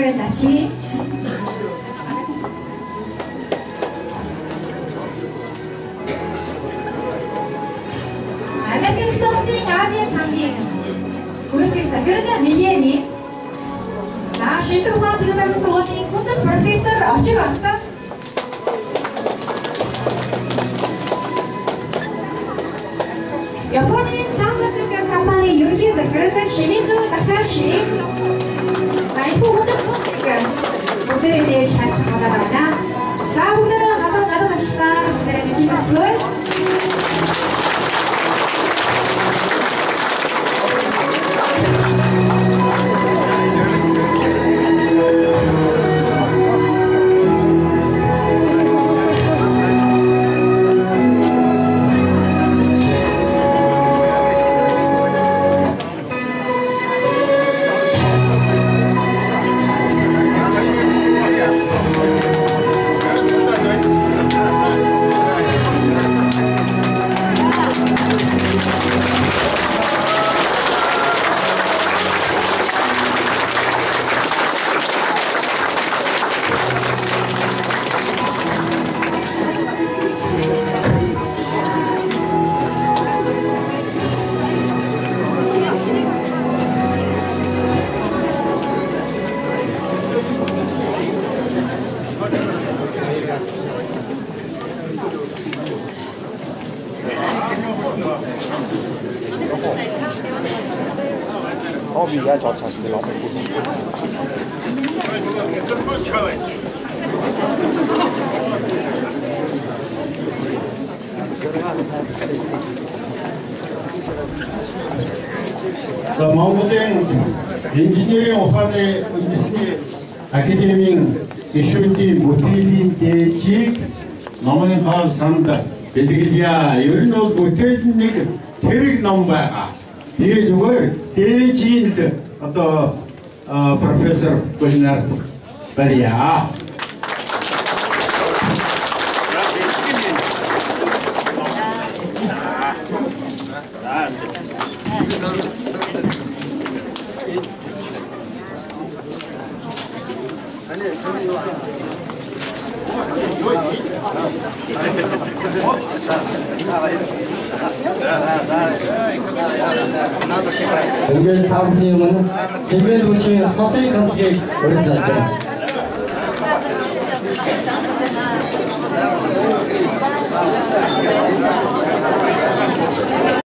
Secretary. American Sourcing Asia 상임 고객 Secretary Milieni. 나 실습 ухаан технологийн сургуулийн хүндэт профессор очиг автаа. Японы Самсунг компани ерөнхий захирал Шимидо Такаши айхуу хүндэт бүтээгдэхүүн шаасан байна. За бүгдээ халуун нарийн ашиглаар бүгдээ хийсгөө. Hobby ya çok çalıştı lan. Монголын инженерийн ухааны үндэсний академийн гишүүдийн бүтээлийн дээжийг номын хаан санд бэлгэлье. Ер нь бол бүтээл нэг тэрэг ном байгаа. Тэгээ зүгээр дээжинд одоо профессор Гүлнар барья. Ингээд тавны өмнө Зэмбэл хүчийн хосын хамтгийг урьдчилжээ.